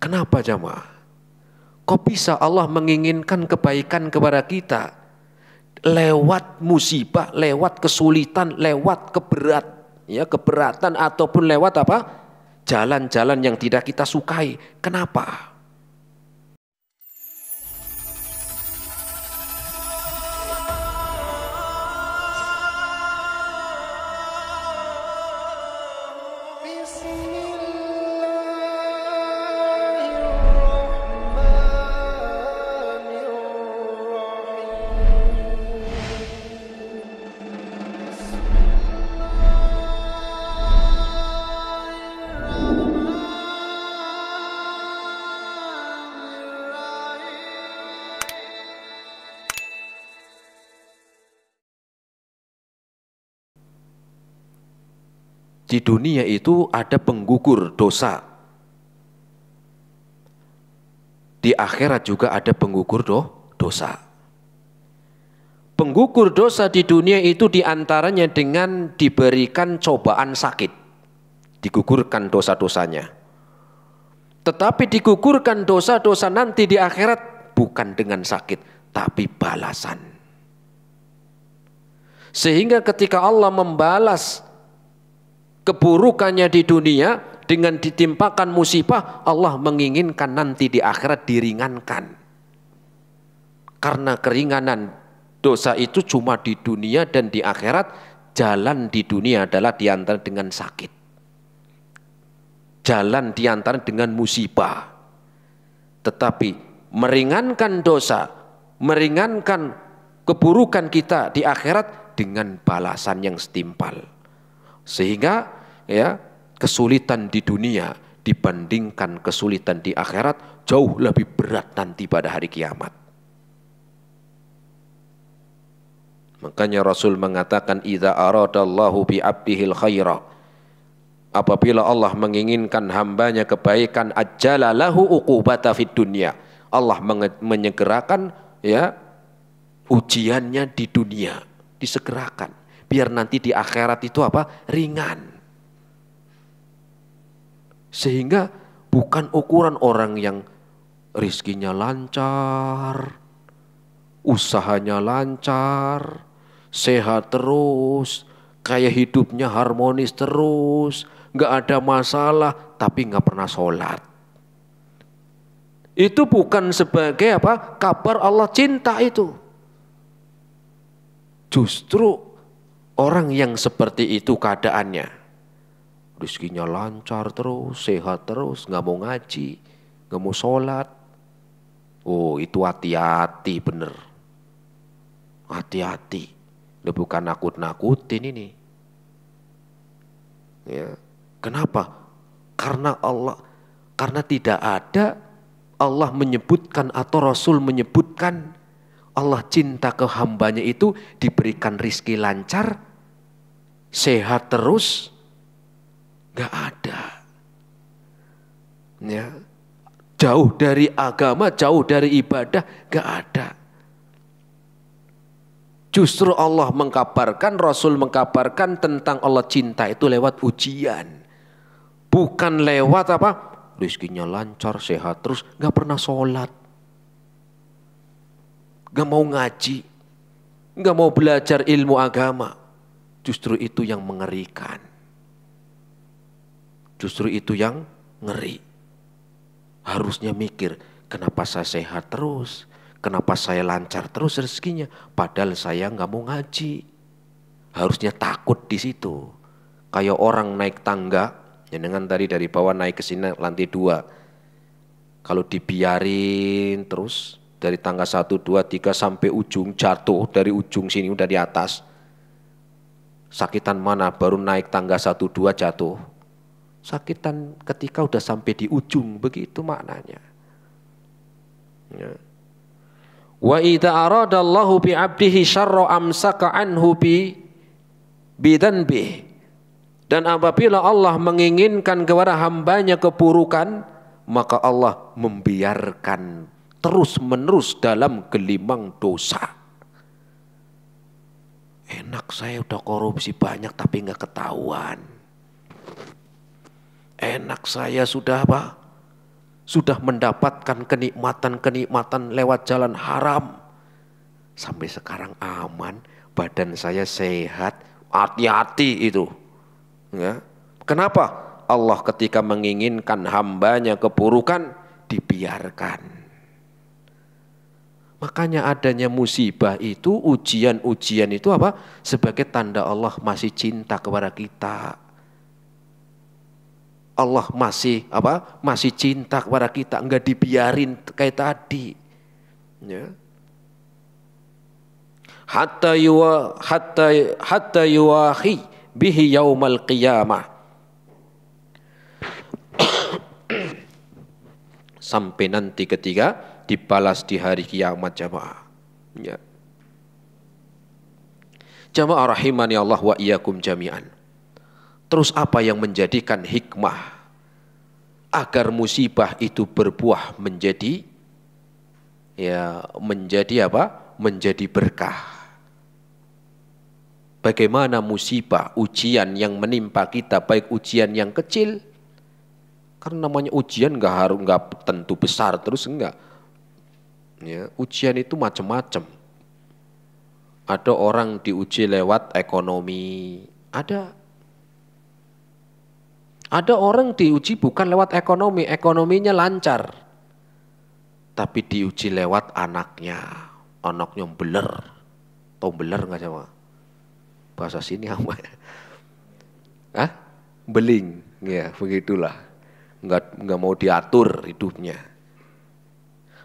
Kenapa jamaah? Kok bisa Allah menginginkan kebaikan kepada kita lewat musibah, lewat kesulitan, lewat keberatan ataupun lewat apa? Jalan-jalan yang tidak kita sukai. Kenapa? Di dunia itu ada penggugur dosa. Di akhirat juga ada penggugur dosa. Penggugur dosa di dunia itu diantaranya dengan diberikan cobaan sakit. Digugurkan dosa-dosanya. Tetapi digugurkan dosa-dosa nanti di akhirat bukan dengan sakit, tapi balasan. Sehingga ketika Allah membalas keburukannya di dunia dengan ditimpakan musibah, Allah menginginkan nanti di akhirat diringankan. Karena keringanan dosa itu cuma di dunia dan di akhirat, jalan di dunia adalah diantara dengan sakit. Jalan diantara dengan musibah. Tetapi meringankan dosa, meringankan keburukan kita di akhirat dengan balasan yang setimpal. Sehingga kesulitan di dunia dibandingkan kesulitan di akhirat jauh lebih berat nanti pada hari kiamat. Makanya Rasul mengatakan idza aradallahu bi 'abdihil khaira, apabila Allah menginginkan hambanya kebaikan, ajjala lahu uqubata fid dunya, Allah menyegerakan ujiannya di dunia, disegerakan biar nanti di akhirat itu ringan. Sehingga bukan ukuran orang yang rizkinya lancar, usahanya lancar, sehat terus, kayak hidupnya harmonis terus, gak ada masalah, tapi gak pernah sholat. Itu bukan sebagai kabar Allah cinta itu. Justru orang yang seperti itu keadaannya, rizkinya lancar terus, sehat terus, gak mau ngaji, gak mau sholat. Oh, itu hati-hati bener. Hati-hati. Ini bukan nakut-nakutin ini. Ya. Kenapa? Karena tidak ada Allah menyebutkan atau Rasul menyebutkan Allah cinta ke hambanya itu diberikan rizki lancar, sehat terus, gak ada. Ya. Jauh dari agama, jauh dari ibadah, gak ada. Justru Allah mengkabarkan, Rasul mengkabarkan tentang Allah cinta itu lewat ujian. Bukan lewat rizkinya lancar, sehat terus, gak pernah sholat. Gak mau ngaji, gak mau belajar ilmu agama. Justru itu yang mengerikan. Justru itu yang ngeri. Harusnya mikir, kenapa saya sehat terus? Kenapa saya lancar terus rezekinya? Padahal saya gak mau ngaji. Harusnya takut di situ. Kayak orang naik tangga, dengan tadi dari bawah naik ke sini lantai 2. Kalau dibiarin terus dari tangga 1, 2, 3 sampai ujung jatuh, dari ujung sini udah di atas. Sakitan mana baru naik tangga 1, 2 jatuh? Sakitan ketika udah sampai di ujung, begitu maknanya. Ya. Wa idza aradallahu bi 'abdihi syarra amsaka anhu bidanbih. Dan apabila Allah menginginkan kepada hambanya keburukan, maka Allah membiarkan terus-menerus dalam gelimang dosa. Enak saya udah korupsi banyak tapi gak ketahuan. Enak saya sudah sudah mendapatkan kenikmatan-kenikmatan lewat jalan haram. Sampai sekarang aman, badan saya sehat, hati-hati itu. Ya. Kenapa? Allah ketika menginginkan hambanya keburukan, dibiarkan. Makanya adanya musibah itu, ujian-ujian itu apa? Sebagai tanda Allah masih cinta kepada kita. Allah masih apa? Masih cinta kepada kita, enggak dibiarin kayak tadi. Ya. Hatta yuwahi bihi yaumal qiyamah. Sampai nanti ketika dibalas di hari kiamat jamaah. Ya. Jamaah rahimani Allah wa iyyakum jami'an. Terus apa yang menjadikan hikmah agar musibah itu berbuah menjadi apa? Menjadi berkah. Bagaimana musibah, ujian yang menimpa kita, baik ujian yang kecil, karena namanya ujian nggak tentu besar terus enggak. Ya, ujian itu macam-macam. Ada orang diuji lewat ekonomi, ada orang diuji bukan lewat ekonomi, ekonominya lancar, tapi diuji lewat anaknya beler, tau beler nggak sama? Bahasa sini apa ya? Hah? Beling, ya begitulah, nggak mau diatur hidupnya.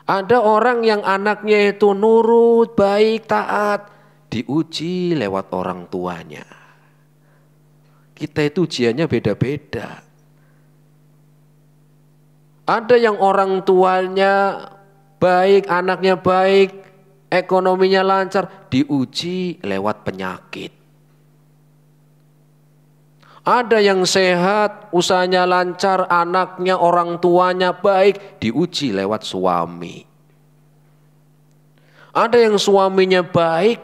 Ada orang yang anaknya itu nurut, baik, taat, diuji lewat orang tuanya. Kita itu ujiannya beda-beda. Ada yang orang tuanya baik, anaknya baik, ekonominya lancar, diuji lewat penyakit. Ada yang sehat, usahanya lancar, anaknya, orang tuanya baik, diuji lewat suami. Ada yang suaminya baik,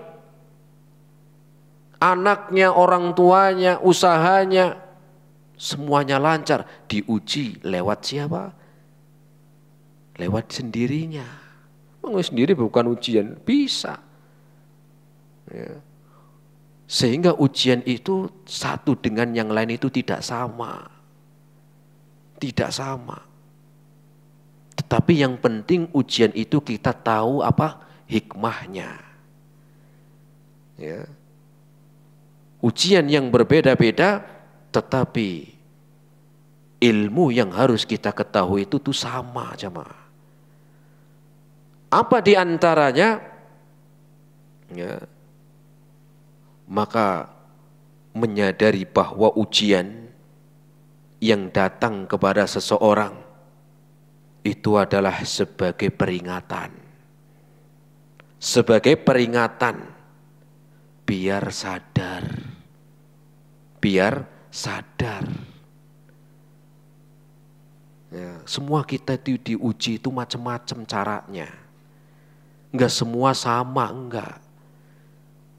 anaknya, orang tuanya, usahanya, semuanya lancar, diuji lewat siapa? Lewat sendirinya. Sendiri bukan ujian, bisa. Ya. Sehingga ujian itu satu dengan yang lain itu tidak sama. Tidak sama. Tetapi yang penting ujian itu kita tahu apa? Hikmahnya. Ya. Ujian yang berbeda-beda, tetapi ilmu yang harus kita ketahui itu tuh sama, jemaah. Apa di antaranya? Ya. Maka menyadari bahwa ujian yang datang kepada seseorang itu adalah sebagai peringatan. Sebagai peringatan biar sadar. Biar sadar. Ya, semua kita itu diuji itu macam-macam caranya. Enggak semua sama, enggak.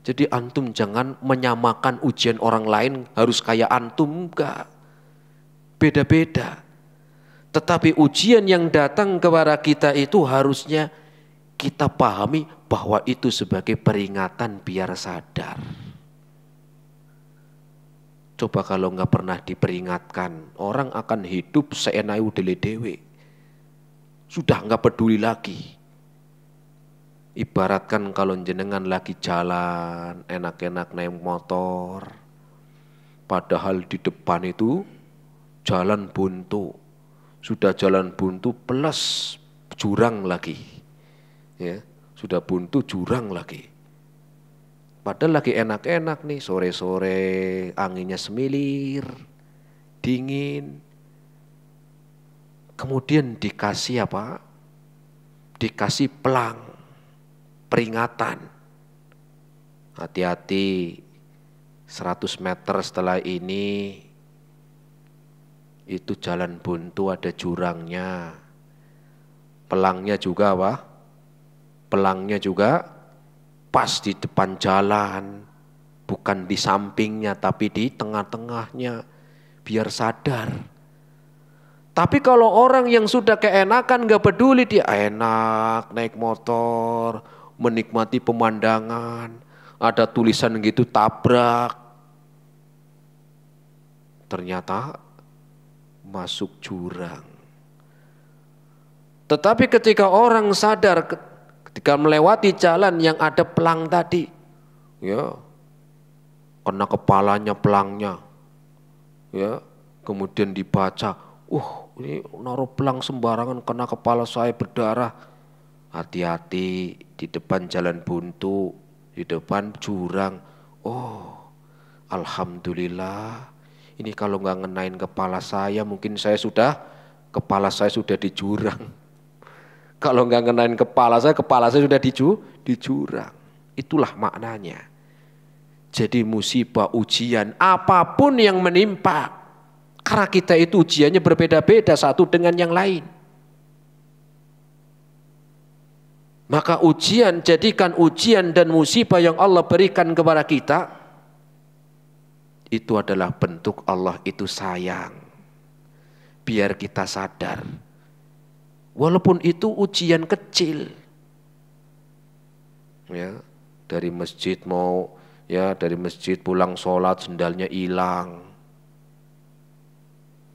Jadi antum jangan menyamakan ujian orang lain harus kayak antum, enggak. Beda-beda. Tetapi ujian yang datang kepada kita itu harusnya kita pahami bahwa itu sebagai peringatan biar sadar. Coba kalau enggak pernah diperingatkan, orang akan hidup seenayu dele-dewe. Sudah enggak peduli lagi. Ibaratkan kalau jenengan lagi jalan, enak-enak naik motor, padahal di depan itu jalan buntu. Sudah jalan buntu plus jurang lagi. Ya, sudah buntu jurang lagi. Padahal lagi enak-enak nih, sore-sore anginnya semilir, dingin. Kemudian dikasih apa? Dikasih pelang. Peringatan, hati-hati 100 meter setelah ini itu jalan buntu ada jurangnya. Pelangnya juga apa? Pelangnya juga pas di depan jalan, bukan di sampingnya tapi di tengah-tengahnya, biar sadar. Tapi kalau orang yang sudah keenakan gak peduli, dia enak naik motor, menikmati pemandangan, ada tulisan gitu tabrak, ternyata masuk jurang. Tetapi ketika orang sadar, ketika melewati jalan yang ada pelang tadi, ya, kena kepalanya pelangnya, ya, kemudian dibaca, ini naruh pelang sembarangan kena kepala saya berdarah. Hati-hati, di depan jalan buntu, di depan jurang. Oh, alhamdulillah. Ini kalau nggak ngenain kepala saya, mungkin kepala saya sudah di jurang. Kalau nggak ngenain kepala saya sudah di jurang. Itulah maknanya. Jadi musibah, ujian, apapun yang menimpa, karena kita itu ujiannya berbeda-beda satu dengan yang lain. Maka jadikan ujian dan musibah yang Allah berikan kepada kita, itu adalah bentuk Allah itu sayang. Biar kita sadar. Walaupun itu ujian kecil. Ya, dari masjid dari masjid pulang sholat sendalnya hilang.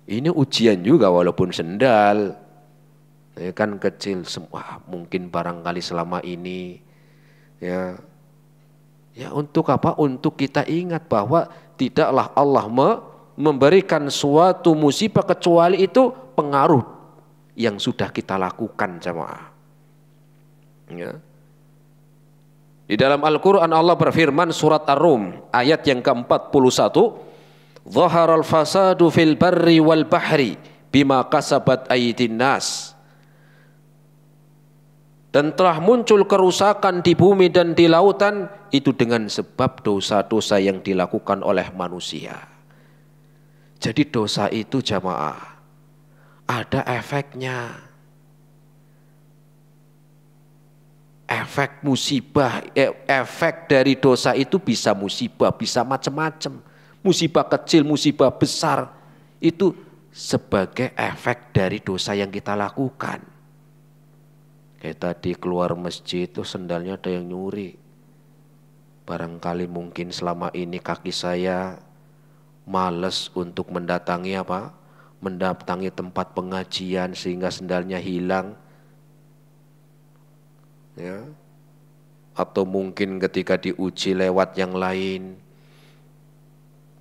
Ini ujian juga walaupun sendal, ya kan kecil, semua mungkin barangkali selama ini, ya untuk apa? Untuk kita ingat bahwa tidaklah Allah memberikan suatu musibah kecuali itu pengaruh yang sudah kita lakukan, jemaah. Ya. Di dalam Al-Quran Allah berfirman surat Ar-Rum ayat yang ke-41. Zaharal fasadu fil barri wal bahri bima kasabat aydin nas. Dan telah muncul kerusakan di bumi dan di lautan itu dengan sebab dosa-dosa yang dilakukan oleh manusia. Jadi dosa itu jamaah ada efeknya. Efek musibah, efek dari dosa itu bisa musibah, bisa macam-macam. Musibah kecil, musibah besar, itu sebagai efek dari dosa yang kita lakukan. Kayak tadi keluar masjid itu sendalnya ada yang nyuri. Barangkali mungkin selama ini kaki saya males untuk mendatangi tempat pengajian sehingga sendalnya hilang. Ya. Atau mungkin ketika diuji lewat yang lain.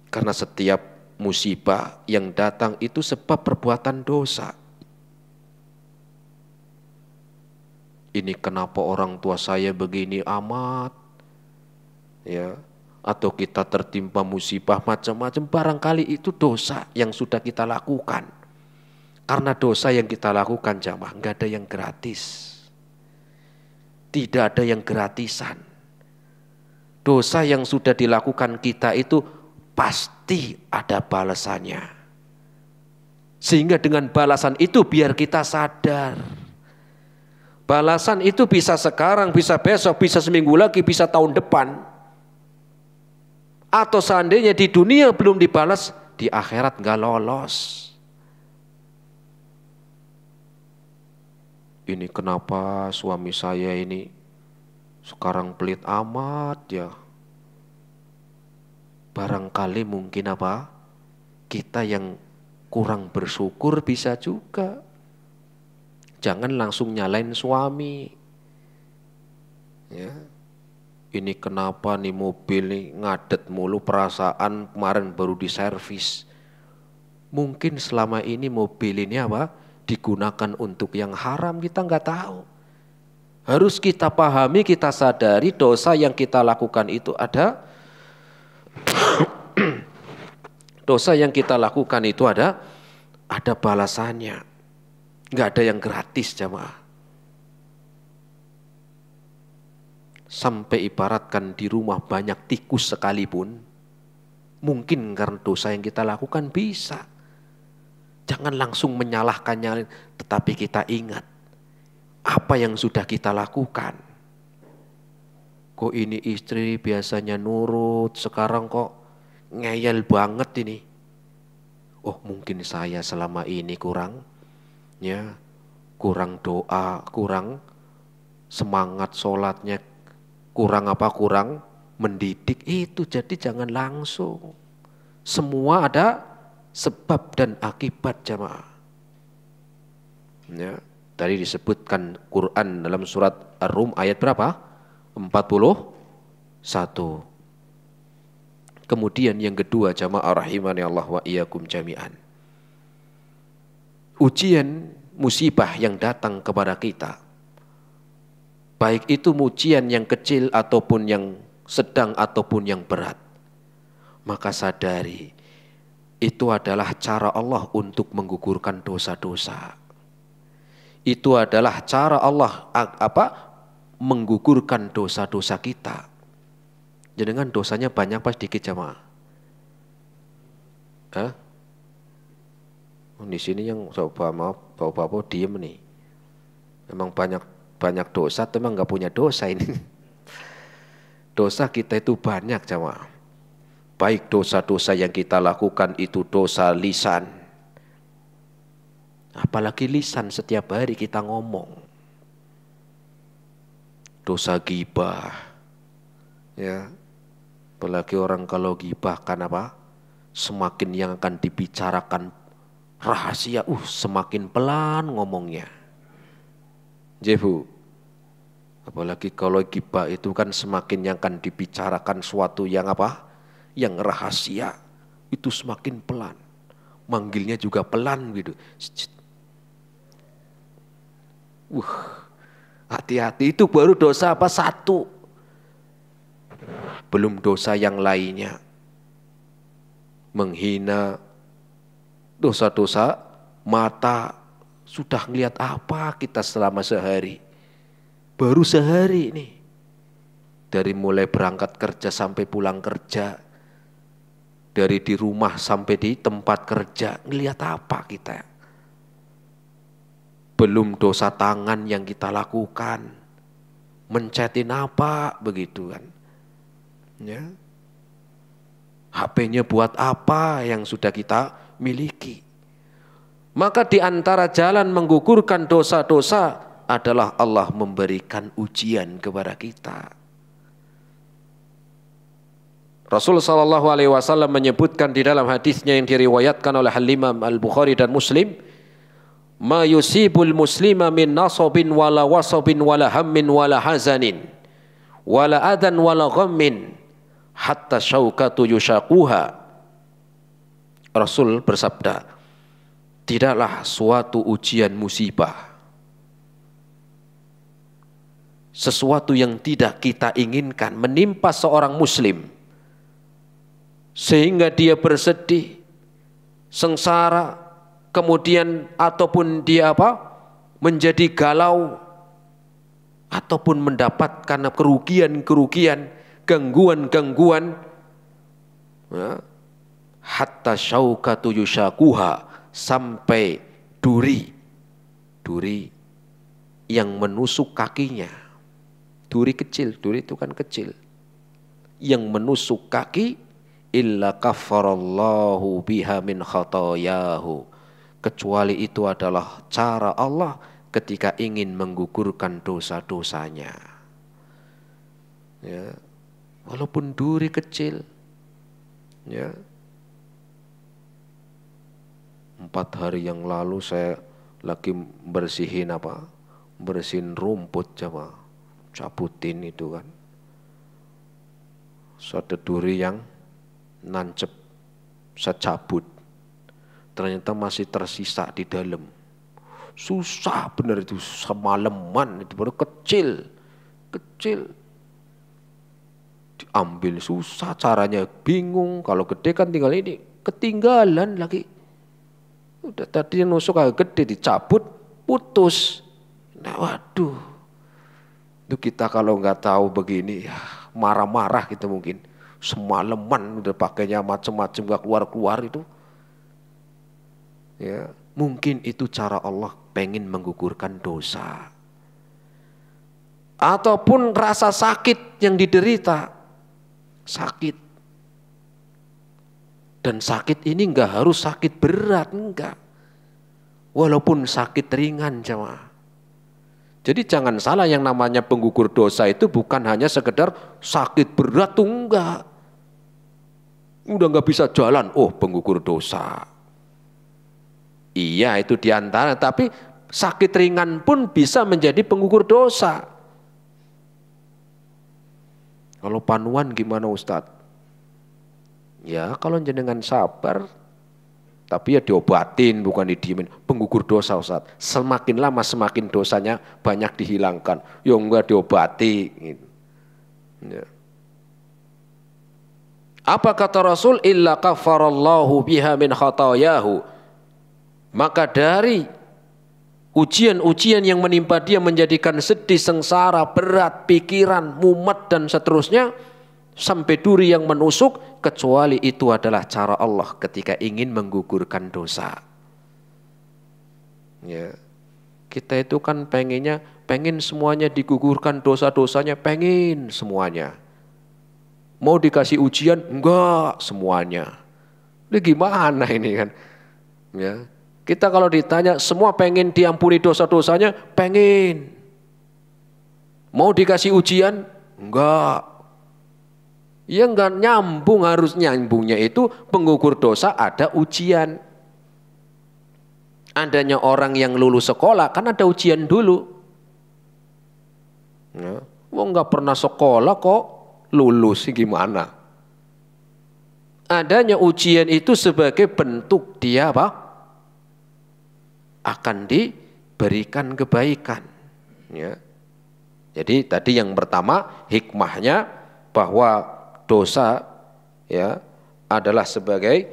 Karena setiap musibah yang datang itu sebab perbuatan dosa. Ini kenapa orang tua saya begini amat? Ya, atau kita tertimpa musibah macam-macam, barangkali itu dosa yang sudah kita lakukan. Karena dosa yang kita lakukan jamaah enggak ada yang gratis. Tidak ada yang gratisan. Dosa yang sudah dilakukan kita itu pasti ada balasannya. Sehingga dengan balasan itu biar kita sadar. Balasan itu bisa sekarang, bisa besok, bisa seminggu lagi, bisa tahun depan. Atau seandainya di dunia belum dibalas, di akhirat gak lolos. Ini kenapa suami saya ini sekarang pelit amat ya. Barangkali mungkin kita yang kurang bersyukur bisa juga. Jangan langsung nyalain suami. Ya. Ini kenapa nih mobil nih ngadet mulu, perasaan kemarin baru diservis. Mungkin selama ini mobil ini digunakan untuk yang haram, kita nggak tahu. Harus kita pahami, kita sadari dosa yang kita lakukan itu ada dosa yang kita lakukan itu ada balasannya. Nggak ada yang gratis jamaah. Sampai ibaratkan di rumah banyak tikus sekalipun, mungkin karena dosa yang kita lakukan bisa. Jangan langsung menyalahkannya, tetapi kita ingat apa yang sudah kita lakukan. Kok ini istri biasanya nurut, sekarang kok ngeyel banget ini. oh mungkin saya selama ini kurang doa, kurang semangat sholatnya, kurang mendidik. Itu jadi jangan langsung. Semua ada sebab dan akibat jamaah. Ya, tadi disebutkan Quran dalam surat Ar-Rum ayat berapa? 41. Kemudian yang kedua jamaah rahimani Allah wa iyyakum jami'an. Ujian musibah yang datang kepada kita, baik itu ujian yang kecil ataupun yang sedang ataupun yang berat, maka sadari itu adalah cara Allah untuk menggugurkan dosa-dosa. Itu adalah cara Allah menggugurkan dosa-dosa kita. Jangan dosanya banyak pas sedikit jamaah. Di sini yang bapak-bapak diem nih. Memang banyak dosa, memang nggak punya dosa ini. Dosa kita itu banyak jamaah. Baik dosa-dosa yang kita lakukan itu dosa lisan. Apalagi lisan setiap hari kita ngomong. Dosa ghibah. Ya. Apalagi orang kalau ghibah kan semakin yang akan dibicarakan rahasia, semakin pelan ngomongnya. Jebu. Apalagi kalau ghibah itu kan semakin yang akan dibicarakan suatu yang yang rahasia, itu semakin pelan. Manggilnya juga pelan gitu. Hati-hati, itu baru dosa satu. Belum dosa yang lainnya. Menghina, dosa-dosa mata. Sudah ngelihat apa kita selama sehari? Baru sehari nih. Dari mulai berangkat kerja sampai pulang kerja. Dari di rumah sampai di tempat kerja. Ngelihat apa kita? Belum dosa tangan yang kita lakukan. Mencetin apa begitu kan? Ya. HP-nya buat apa yang sudah kita miliki. Maka di antara jalan menggugurkan dosa-dosa adalah Allah memberikan ujian kepada kita. Rasul sallallahu alaihi wasallam menyebutkan di dalam hadisnya yang diriwayatkan oleh Al-Imam Al-Bukhari dan Muslim, "Ma yusibul muslima min nasabin wala wasabin wala hammin wala hazanin wala adan wala ghammin hatta syaukatu yushaquha." Rasul bersabda, tidaklah suatu ujian musibah, sesuatu yang tidak kita inginkan menimpa seorang muslim sehingga dia bersedih, sengsara, kemudian ataupun dia menjadi galau ataupun mendapatkan kerugian-kerugian, gangguan-gangguan, ya, hatta syaukatu yushaquha, sampai duri yang menusuk kakinya. Duri kecil, duri itu kan kecil, yang menusuk kaki, illa kaffarallahu biha min khatayahu, kecuali itu adalah cara Allah ketika ingin menggugurkan dosa-dosanya. Ya, walaupun duri kecil, ya. 4 hari yang lalu saya lagi bersihin rumput coba, cabutin itu kan. Ada duri yang nancep, saya cabut. Ternyata masih tersisa di dalam. Susah bener itu, semalaman itu baru kecil. Diambil susah caranya, bingung. Kalau gede kan tinggal ini, ketinggalan lagi. Udah tadi nusuk agak gede, dicabut, putus. Nah waduh, itu kita kalau nggak tahu begini, ya marah-marah gitu mungkin. Semalaman udah pakainya macam-macam gak keluar-keluar itu. Ya, mungkin itu cara Allah pengen menggugurkan dosa. Ataupun rasa sakit yang diderita, sakit Dan sakit ini enggak harus sakit berat, enggak. Walaupun sakit ringan jemaah. Jadi jangan salah, yang namanya penggugur dosa itu bukan hanya sekedar sakit berat tuh, enggak. Udah enggak bisa jalan, oh penggugur dosa. Iya itu diantara, tapi sakit ringan pun bisa menjadi penggugur dosa. Kalau panuan gimana Ustadz? Ya kalau jenengan sabar, tapi ya diobatin bukan didiemin. Penggugur dosa Ustaz, semakin lama semakin dosanya banyak dihilangkan. Ya enggak diobati. Ya. Apa kata Rasul? Illa kafarallahu biha min khatayahu. Maka dari ujian-ujian yang menimpa dia menjadikan sedih, sengsara, berat, pikiran, mumet dan seterusnya, sampai duri yang menusuk, kecuali itu adalah cara Allah ketika ingin menggugurkan dosa. Ya. Kita itu kan pengen semuanya digugurkan dosa-dosanya, pengen semuanya. Mau dikasih ujian, enggak semuanya. Ini gimana ini kan? Ya. Kita kalau ditanya semua pengen diampuni dosa-dosanya, pengen. Mau dikasih ujian, enggak. Ya enggak nyambung, harus nyambungnya itu penggugur dosa ada ujian. Adanya orang yang lulus sekolah kan ada ujian dulu. Ya, enggak pernah sekolah kok lulus gimana? Adanya ujian itu sebagai bentuk dia apa? Akan diberikan kebaikan. Ya. Jadi tadi yang pertama hikmahnya bahwa dosa ya adalah sebagai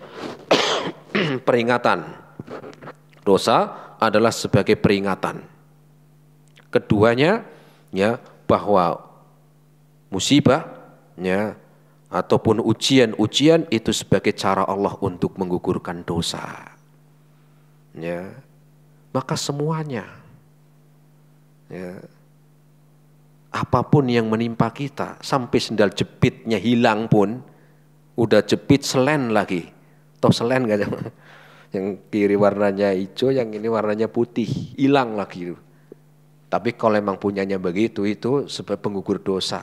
peringatan. Dosa adalah sebagai peringatan. Keduanya ya bahwa musibah ya ataupun ujian-ujian itu sebagai cara Allah untuk menggugurkan dosa. Ya. Maka semuanya ya apapun yang menimpa kita, sampai sendal jepitnya hilang pun, udah jepit selen lagi. Toh selen gak? Yang kiri warnanya hijau, yang ini warnanya putih, hilang lagi. Tapi kalau memang punyanya begitu, itu sebagai penggugur dosa.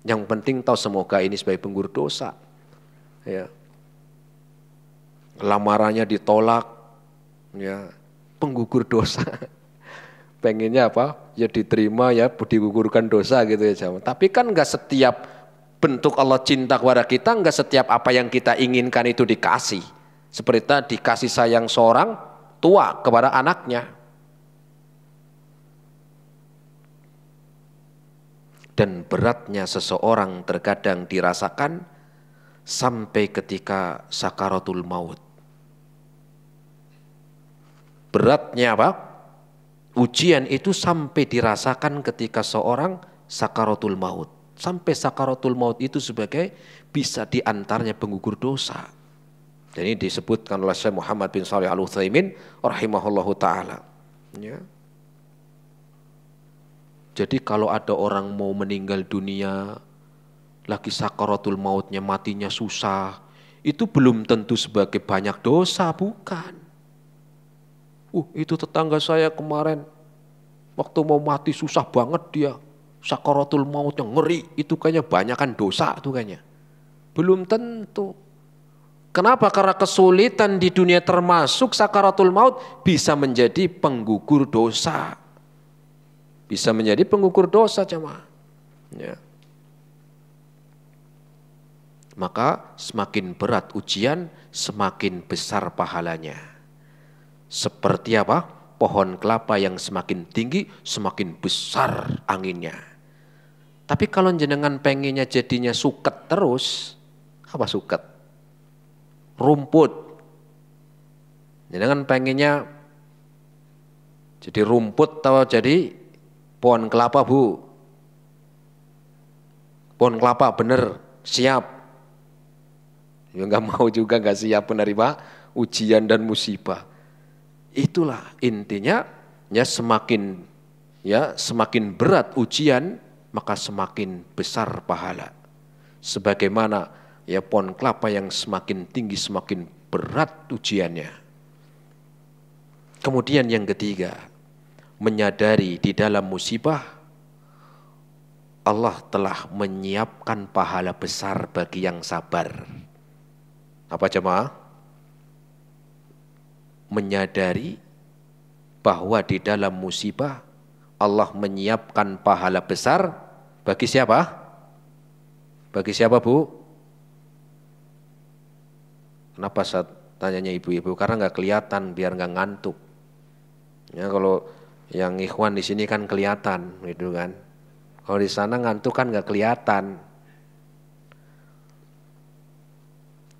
Yang penting tahu semoga ini sebagai penggugur dosa. Ya. Lamarannya ditolak, ya penggugur dosa. Pengennya apa? Ya diterima, ya digugurkan dosa gitu ya. Tapi kan enggak setiap bentuk Allah cinta kepada kita, enggak setiap apa yang kita inginkan itu dikasih. Seperti tadi dikasih sayang seorang tua kepada anaknya. Dan beratnya seseorang terkadang dirasakan sampai ketika sakaratul maut. Beratnya apa? Ujian itu sampai dirasakan ketika seorang sakaratul maut. Sampai sakaratul maut itu sebagai bisa diantaranya penggugur dosa. Dan ini disebutkan oleh Syekh Muhammad bin Shalih Al-Utsaimin rahimahullahu ta'ala. Ya. Jadi kalau ada orang mau meninggal dunia, lagi sakaratul mautnya, matinya susah, itu belum tentu sebagai banyak dosa, bukan. Itu tetangga saya kemarin waktu mau mati susah banget dia, sakaratul mautnya ngeri, itu kayaknya banyakan dosa tuh kayaknya. Belum tentu. Kenapa? Karena kesulitan di dunia termasuk sakaratul maut bisa menjadi penggugur dosa. Bisa menjadi penggugur dosa jemaah. Ya. Maka semakin berat ujian, semakin besar pahalanya. Seperti apa? Pohon kelapa yang semakin tinggi, semakin besar anginnya. Tapi kalau jenengan pengennya jadinya suket terus, apa suket? Rumput. Jenengan pengennya jadi rumput atau jadi pohon kelapa, Bu? Pohon kelapa bener, siap. Ya enggak mau juga, enggak siap menerima ujian dan musibah. Itulah intinya, ya semakin berat ujian, maka semakin besar pahala. Sebagaimana ya pohon kelapa yang semakin tinggi semakin berat ujiannya. Kemudian yang ketiga, menyadari di dalam musibah Allah telah menyiapkan pahala besar bagi yang sabar. Apa jemaah? Menyadari bahwa di dalam musibah Allah menyiapkan pahala besar bagi siapa? Bagi siapa, Bu? Kenapa saya tanyanya ibu-ibu? Karena nggak kelihatan, biar nggak ngantuk. Ya, kalau yang ikhwan di sini kan kelihatan, gitu kan. Kalau di sana ngantuk kan nggak kelihatan.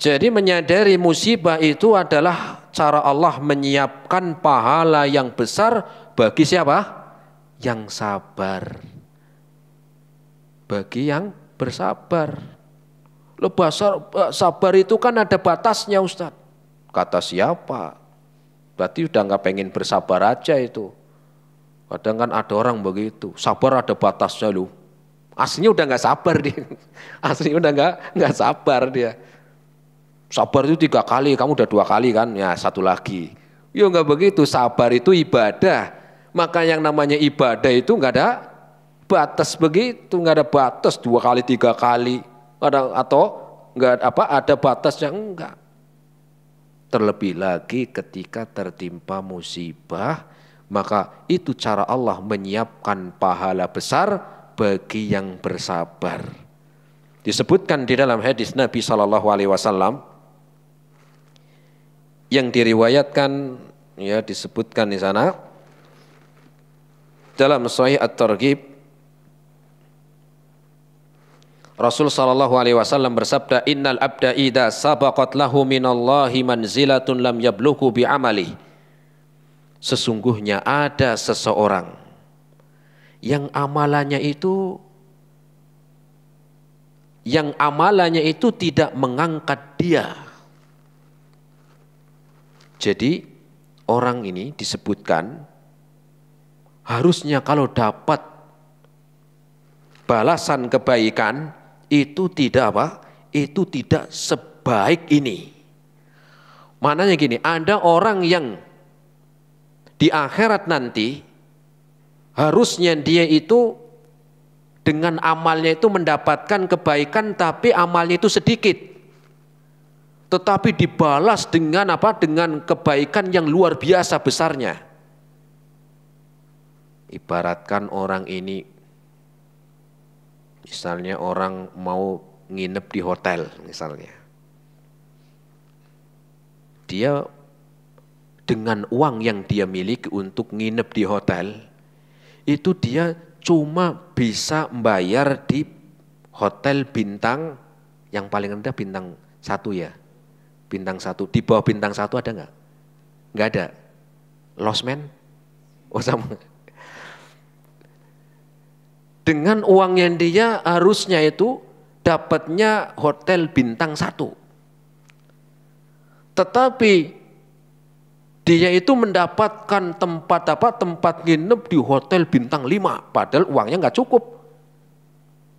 Jadi menyadari musibah itu adalah cara Allah menyiapkan pahala yang besar bagi siapa? Yang sabar. Bagi yang bersabar. Sabar itu kan ada batasnya, Ustaz. Kata siapa? Berarti udah nggak pengen bersabar aja itu. Kadang kan ada orang begitu, sabar ada batasnya loh. Aslinya udah nggak sabar dia. Aslinya udah nggak sabar dia. Sabar itu 3 kali, kamu udah 2 kali kan? Ya 1 lagi. Ya nggak begitu. Sabar itu ibadah. Maka yang namanya ibadah itu nggak ada batas begitu, nggak ada batas 2 kali 3 kali. Atau nggak ada batasnya, enggak. Terlebih lagi ketika tertimpa musibah, maka itu cara Allah menyiapkan pahala besar bagi yang bersabar. Disebutkan di dalam hadis Nabi SAW yang diriwayatkan, ya disebutkan di sana dalam Sahih At-Targhib, Rasul SAW bersabda, innal abda idza sabaqat lahu minallahi manzilatun lam yablughu bi'amali. Sesungguhnya ada seseorang yang amalannya itu tidak mengangkat dia. Jadi orang ini disebutkan harusnya kalau dapat balasan kebaikan itu tidak apa? Itu tidak sebaik ini. Maknanya gini, ada orang yang di akhirat nanti harusnya dia itu dengan amalnya itu mendapatkan kebaikan, tapi amalnya itu sedikit. Tetapi dibalas dengan apa? Dengan kebaikan yang luar biasa besarnya. Ibaratkan orang ini, misalnya orang mau nginep di hotel misalnya. Dia dengan uang yang dia miliki untuk nginep di hotel, itu dia cuma bisa membayar di hotel bintang yang paling rendah bintang 1 ya. Bintang 1, di bawah bintang 1 ada nggak? Nggak ada. Losmen? Oh sama. Dengan uang yang dia harusnya itu dapatnya hotel bintang 1. Tetapi dia itu mendapatkan tempat nginep di hotel bintang 5, padahal uangnya nggak cukup.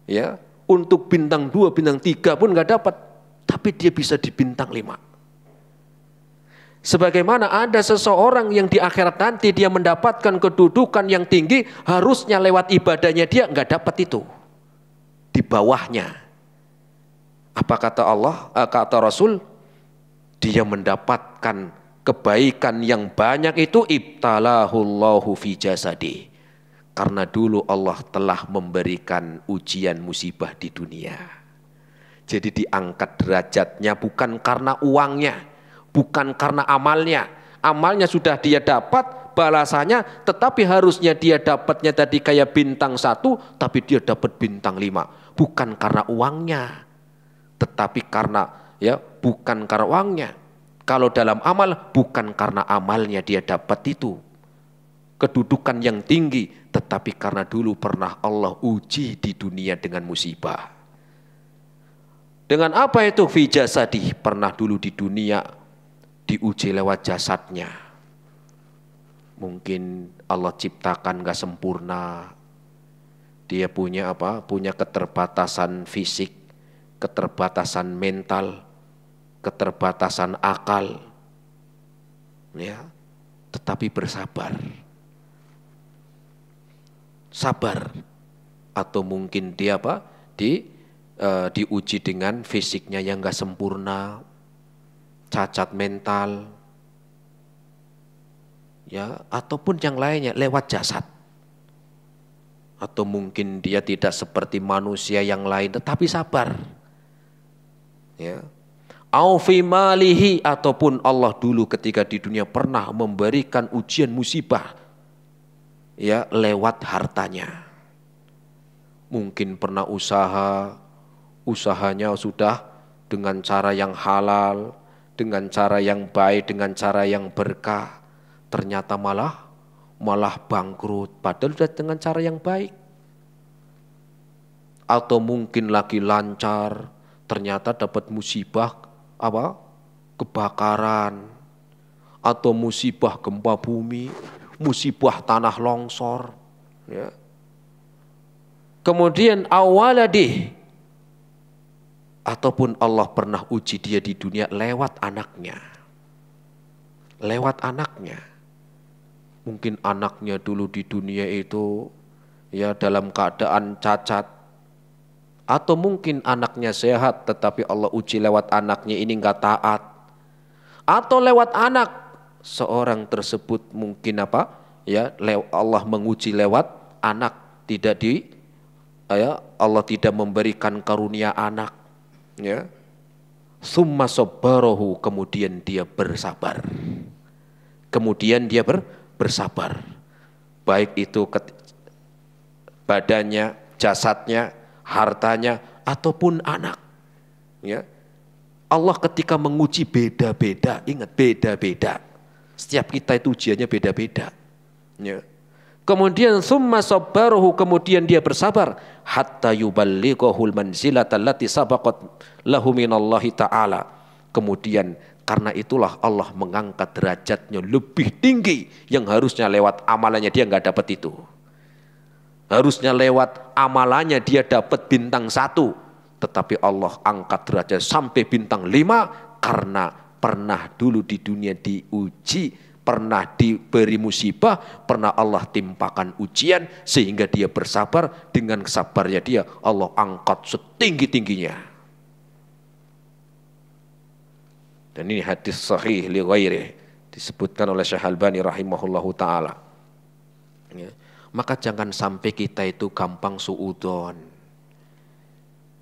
Ya, untuk bintang 2, bintang 3 pun nggak dapat, tapi dia bisa di bintang 5. Sebagaimana ada seseorang yang di akhirat nanti dia mendapatkan kedudukan yang tinggi, harusnya lewat ibadahnya dia nggak dapat itu. Di bawahnya. Apa kata Allah, kata Rasul? Dia mendapatkan kebaikan yang banyak itu ibtalahullahu fi jasadi. Karena dulu Allah telah memberikan ujian musibah di dunia. Jadi diangkat derajatnya bukan karena uangnya, bukan karena amalnya. Amalnya sudah dia dapat balasannya, tetapi harusnya dia dapatnya tadi kayak bintang 1, tapi dia dapat bintang 5. Bukan karena uangnya, tetapi karena bukan karena uangnya. Kalau dalam amal, bukan karena amalnya dia dapat itu kedudukan yang tinggi, tetapi karena dulu pernah Allah uji di dunia dengan musibah. Dengan apa itu? Fi jasadi, pernah dulu di dunia diuji lewat jasadnya. Mungkin Allah ciptakan gak sempurna. Dia punya keterbatasan fisik. keterbatasan mental, keterbatasan akal, ya, tetapi bersabar. Sabar. Atau mungkin dia diuji dengan fisiknya yang enggak sempurna, cacat mental, ya, ataupun yang lainnya lewat jasad. Atau mungkin dia tidak seperti manusia yang lain tetapi sabar. Ya. Au fi malihi, ataupun Allah dulu ketika di dunia pernah memberikan ujian musibah, ya, lewat hartanya. Mungkin pernah usahanya sudah dengan cara yang halal, dengan cara yang baik, dengan cara yang berkah, ternyata malah bangkrut padahal sudah dengan cara yang baik. Atau mungkin lagi lancar, ternyata dapat musibah kebakaran, atau musibah gempa bumi, musibah tanah longsor, ya. Kemudian awaladih, ataupun Allah pernah uji dia di dunia lewat anaknya. Lewat anaknya. Mungkin anaknya dulu di dunia itu, ya, dalam keadaan cacat. Atau mungkin anaknya sehat tetapi Allah uji lewat anaknya ini enggak taat. Atau lewat anak seorang tersebut mungkin ya, Allah menguji lewat anak, Allah tidak memberikan karunia anak, ya. Summa sabbarahu, kemudian dia bersabar. Kemudian dia bersabar. Baik itu badannya, jasadnya, hartanya, ataupun anak, ya. Allah ketika menguji beda-beda, ingat beda-beda. Setiap kita itu ujiannya beda-beda, ya. Kemudian summa sabbarahu, kemudian dia bersabar hatta yuballighul manzilata allati sabaqat lahu minallahi ta'ala. Kemudian karena itulah Allah mengangkat derajatnya lebih tinggi, yang harusnya lewat amalannya dia enggak dapat itu. Harusnya lewat amalannya dia dapat bintang 1, tetapi Allah angkat derajat sampai bintang 5 karena pernah dulu di dunia diuji, pernah diberi musibah, pernah Allah timpakan ujian sehingga dia bersabar. Dengan sabarnya dia Allah angkat setinggi-tingginya. Dan ini hadis sahih li ghairi, disebutkan oleh Syekh Albani rahimahullahu taala. Ya. Maka jangan sampai kita itu gampang suudzon.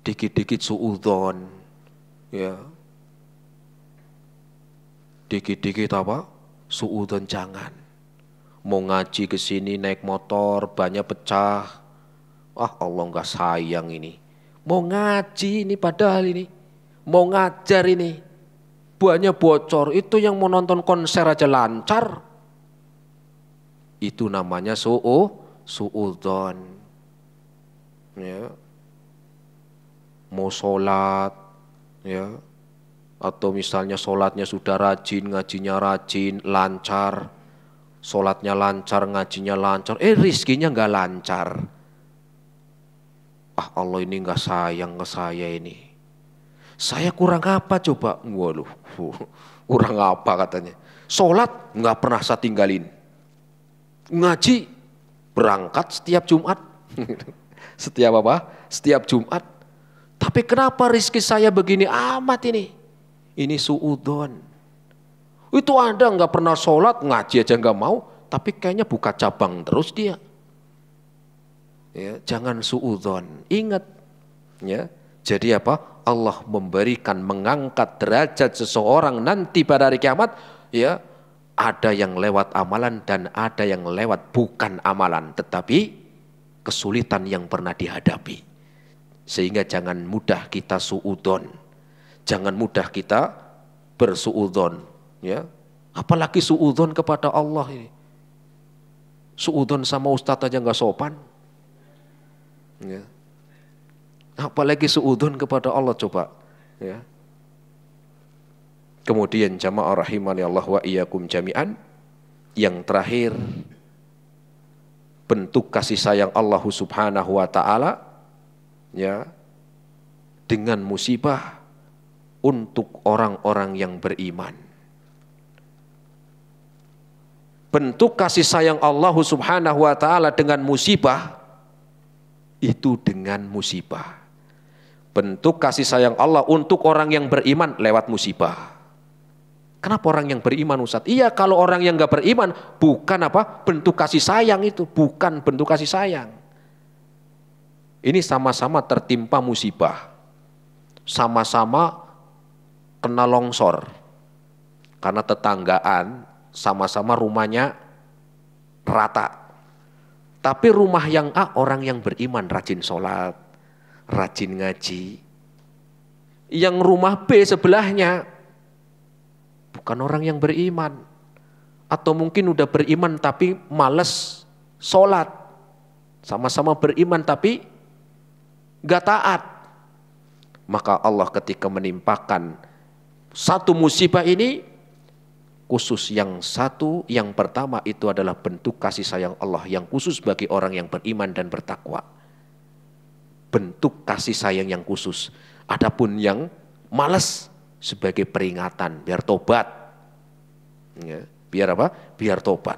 Dikit-dikit suudzon, ya. Dikit-dikit suudzon, jangan. Mau ngaji ke sini naik motor, bannya pecah. Allah enggak sayang ini. Mau ngaji ini padahal ini. Mau ngajar ini. Bannya bocor, itu yang mau nonton konser aja lancar. Itu namanya suudzon, ya. Mau sholat, ya, atau misalnya sholatnya sudah rajin, ngajinya rajin, lancar, sholatnya lancar, ngajinya lancar, rizkinya nggak lancar. Allah ini nggak sayang ke saya ini. Saya kurang apa coba? Waduh, kurang apa katanya? Sholat nggak pernah saya tinggalin. Ngaji berangkat setiap Jumat. Setiap Jumat. Tapi kenapa rizki saya begini amat ini? Ini suudzon. Itu Anda nggak pernah sholat, ngaji aja nggak mau, tapi kayaknya buka cabang terus dia. Ya, jangan suudzon. Ingat, ya. Jadi Allah memberikan, mengangkat derajat seseorang nanti pada hari kiamat, ya. Ada yang lewat amalan dan ada yang lewat bukan amalan, tetapi kesulitan yang pernah dihadapi. Sehingga jangan mudah kita suudzon. Jangan mudah kita bersuudzon, ya. Apalagi suudzon kepada Allah ini. Suudzon sama ustadz aja nggak sopan. Ya. Apalagi suudzon kepada Allah, coba, ya. Kemudian jamaah rahimani Allah wa iyyakum jami'an, yang terakhir bentuk kasih sayang Allah Subhanahu wa taala, ya, dengan musibah untuk orang-orang yang beriman. Bentuk kasih sayang Allah Subhanahu wa taala dengan musibah itu dengan musibah. Bentuk kasih sayang Allah untuk orang yang beriman lewat musibah. Kenapa orang yang beriman, Ustaz? Iya, kalau orang yang enggak beriman bukan apa? Bentuk kasih sayang itu, bukan bentuk kasih sayang. Ini sama-sama tertimpa musibah. Sama-sama kena longsor. Karena tetanggaan, sama-sama rumahnya rata. Tapi rumah yang A orang yang beriman, rajin sholat, rajin ngaji. Yang rumah B sebelahnya bukan orang yang beriman. Atau mungkin udah beriman tapi males sholat. Sama-sama beriman tapi gak taat. Maka Allah ketika menimpakan satu musibah ini, khusus yang satu, yang pertama itu adalah bentuk kasih sayang Allah yang khusus bagi orang yang beriman dan bertakwa. Bentuk kasih sayang yang khusus. Adapun yang malas sebagai peringatan, biar tobat. Ya, biar apa? Biar tobat.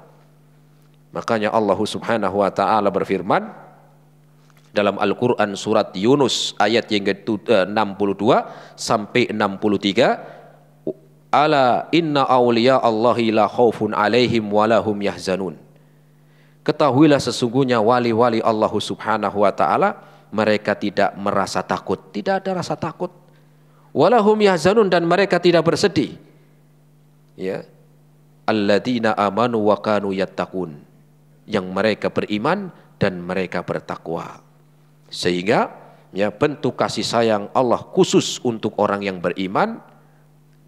Makanya Allah Subhanahu wa taala berfirman dalam Al-Qur'an surat Yunus ayat yang ke-62 sampai 63. Ala inna awliya Allahi la khaufun alaihim walahum yahzanun. Ketahuilah sesungguhnya wali-wali Allah Subhanahu wa taala mereka tidak merasa takut, tidak ada rasa takut. Walahum yahzanun, dan mereka tidak bersedih. Ya. Alladzina amanu wa kanu yattaqun. Yang mereka beriman dan mereka bertakwa. Sehingga ya, bentuk kasih sayang Allah khusus untuk orang yang beriman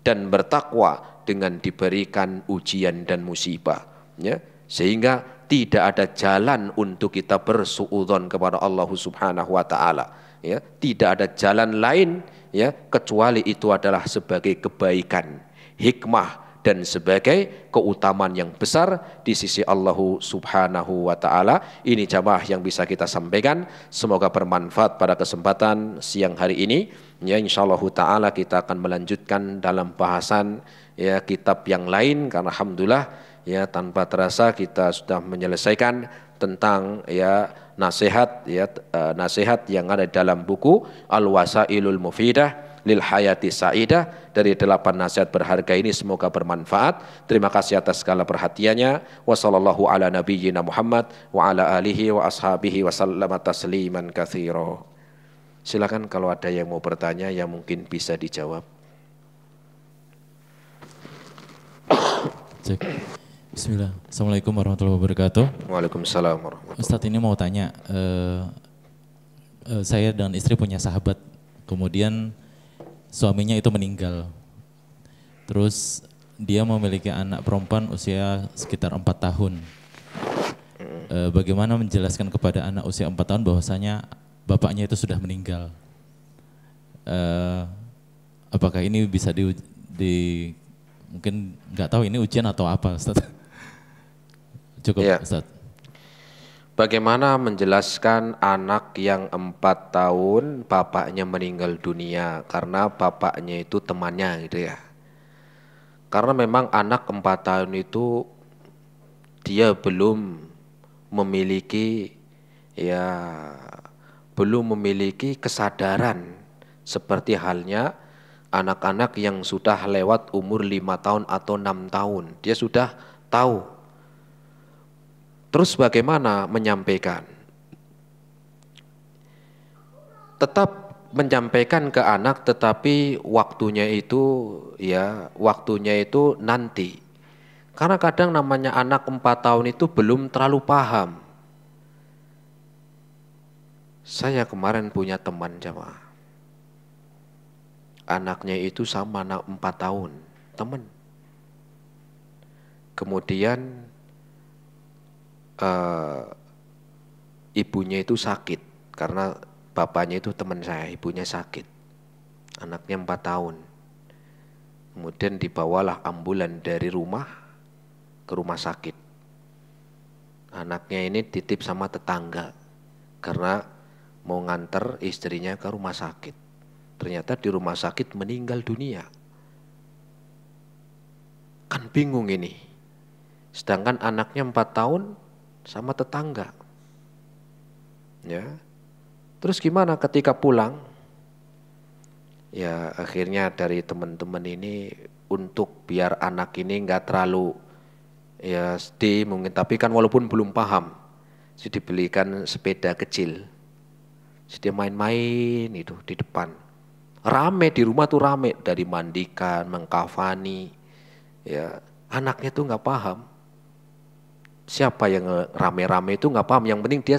dan bertakwa dengan diberikan ujian dan musibah, ya, sehingga tidak ada jalan untuk kita bersuudzon kepada Allah Subhanahu wa taala, ya, tidak ada jalan lain, ya, kecuali itu adalah sebagai kebaikan, hikmah dan sebagai keutamaan yang besar di sisi Allah Subhanahu wa taala. Ini jamaah yang bisa kita sampaikan, semoga bermanfaat pada kesempatan siang hari ini. Ya, insyaallah taala kita akan melanjutkan dalam bahasan ya kitab yang lain, karena alhamdulillah ya tanpa terasa kita sudah menyelesaikan tentang ya nasihat nasihat yang ada dalam buku Al-Wasailul Mufidah lil Hayati Sa'idah. Dari 8 nasihat berharga ini semoga bermanfaat. Terima kasih atas segala perhatiannya. Wassallallahu ala nabiyyina Muhammad wa ala alihi wa ashabihi wa sallama tasliman katsira. Silakan kalau ada yang mau bertanya yang mungkin bisa dijawab. Cek. Bismillah. Assalamualaikum warahmatullahi wabarakatuh. Waalaikumsalam warahmatullahi wabarakatuh. Ustadz, ini mau tanya, saya dan istri punya sahabat, kemudian suaminya itu meninggal. Terus dia memiliki anak perempuan usia sekitar 4 tahun. Bagaimana menjelaskan kepada anak usia 4 tahun bahwasanya bapaknya itu sudah meninggal? Apakah ini bisa mungkin nggak tahu ini ujian atau apa, Ustaz? Cukup, ya. Ustaz. Bagaimana menjelaskan anak yang 4 tahun bapaknya meninggal dunia karena bapaknya itu temannya gitu ya. Karena memang anak 4 tahun itu dia belum memiliki kesadaran seperti halnya anak-anak yang sudah lewat umur 5 tahun atau 6 tahun. Dia sudah tahu. Terus bagaimana menyampaikan? Tetap menyampaikan ke anak, tetapi waktunya itu nanti. Karena kadang namanya anak 4 tahun itu belum terlalu paham. Saya kemarin punya teman jamaah. Anaknya itu sama anak 4 tahun, teman. Kemudian ibunya itu sakit karena bapaknya itu teman saya, ibunya sakit, anaknya 4 tahun. Kemudian dibawalah ambulan dari rumah ke rumah sakit. Anaknya ini titip sama tetangga karena mau nganter istrinya ke rumah sakit. ternyata di rumah sakit meninggal dunia. Kan bingung ini. Sedangkan anaknya 4 tahun sama tetangga. Ya. Terus gimana ketika pulang? Ya akhirnya dari teman-teman ini untuk biar anak ini nggak terlalu ya sedih mungkin, tapi kan walaupun belum paham, jadi dibelikan sepeda kecil. Jadi dia main-main itu di depan. Rame di rumah tuh rame, dari mandikan, mengkafani. Ya, anaknya tuh nggak paham. Siapa yang rame-rame itu nggak paham. Yang penting dia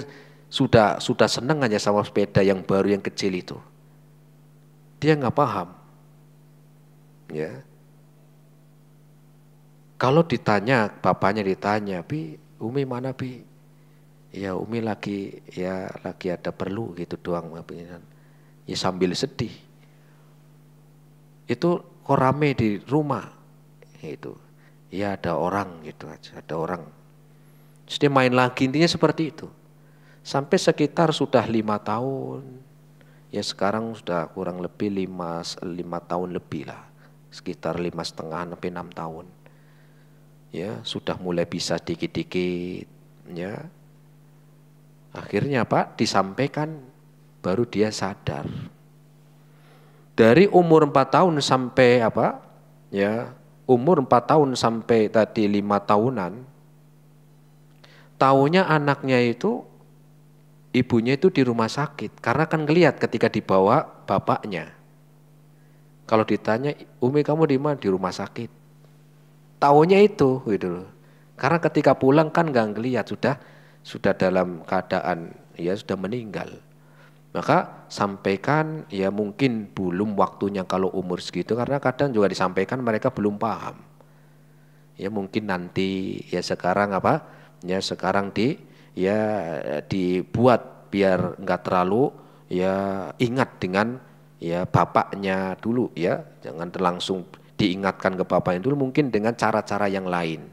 sudah seneng aja sama sepeda yang baru yang kecil itu. Dia nggak paham. Ya. Kalau ditanya, bapaknya ditanya, "Bi, Umi mana, Bi?" "Ya, Umi lagi ada perlu gitu doang." Ya sambil sedih. Itu kok rame di rumah. Itu. Ya ada orang gitu aja, ada orang. Terus dia main lagi, intinya seperti itu. Sampai sekitar sudah 5 tahun. Ya sekarang sudah kurang lebih 5 tahun lebih lah. Sekitar 5,5 sampai 6 tahun. Ya sudah mulai bisa dikit-dikit. Ya. Akhirnya Pak disampaikan, baru dia sadar. Dari umur 4 tahun sampai ya umur 4 tahun sampai tadi 5 tahunan, taunya anaknya itu, ibunya itu di rumah sakit. Karena kan ngelihat ketika dibawa bapaknya. Kalau ditanya, "Umi kamu di mana?" "Di rumah sakit." Taunya itu gitu loh. Karena ketika pulang kan nggak ngelihat, sudah dalam keadaan ya sudah meninggal. Maka sampaikan ya mungkin belum waktunya kalau umur segitu, karena kadang juga disampaikan mereka belum paham. Ya mungkin nanti ya sekarang ya sekarang dibuat biar nggak terlalu ya ingat dengan ya bapaknya dulu ya, jangan langsung diingatkan ke bapaknya dulu, mungkin dengan cara-cara yang lain.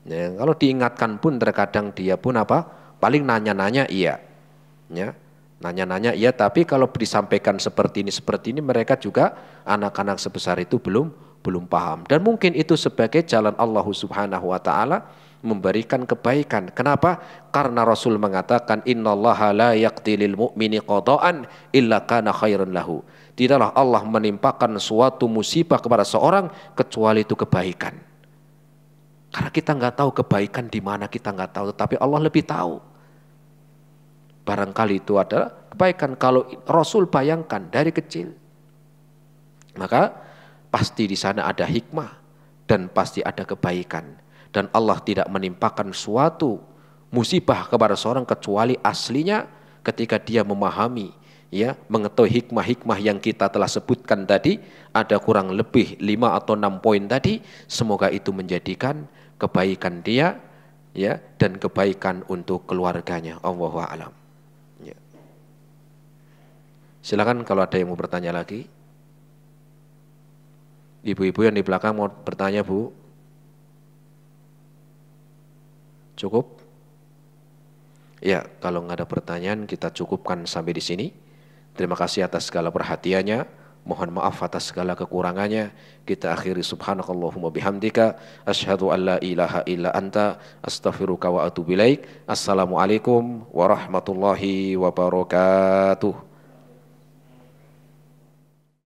Ya, kalau diingatkan pun terkadang dia pun paling nanya-nanya iya, ya. Nanya-nanya iya, tapi kalau disampaikan seperti ini mereka juga anak-anak sebesar itu belum paham. Dan mungkin itu sebagai jalan Allah Subhanahu wa taala memberikan kebaikan. Kenapa? Karena Rasul mengatakan innallaha la yaqtilil mu'mini qada'an illa kana khairan lahu. Tidaklah Allah menimpakan suatu musibah kepada seorang kecuali itu kebaikan. Karena kita nggak tahu kebaikan di mana, kita nggak tahu, tetapi Allah lebih tahu. Barangkali itu adalah kebaikan. Kalau Rasul bayangkan dari kecil, maka pasti di sana ada hikmah dan pasti ada kebaikan. Dan Allah tidak menimpakan suatu musibah kepada seorang kecuali aslinya ketika dia memahami, ya, mengetahui hikmah-hikmah yang kita telah sebutkan tadi, ada kurang lebih 5 atau 6 poin tadi. Semoga itu menjadikan kebaikan dia, ya, dan kebaikan untuk keluarganya. Allahu a'lam. Ya. Silakan kalau ada yang mau bertanya lagi. Ibu-ibu yang di belakang mau bertanya, Bu? Cukup? Ya, kalau nggak ada pertanyaan kita cukupkan sampai di sini. Terima kasih atas segala perhatiannya. Mohon maaf atas segala kekurangannya. Kita akhiri subhanakallahumma bihamdika asyhadu an la ilaha illa anta astaghfiruka wa atubu ilaik. Assalamualaikum warahmatullahi wabarakatuh.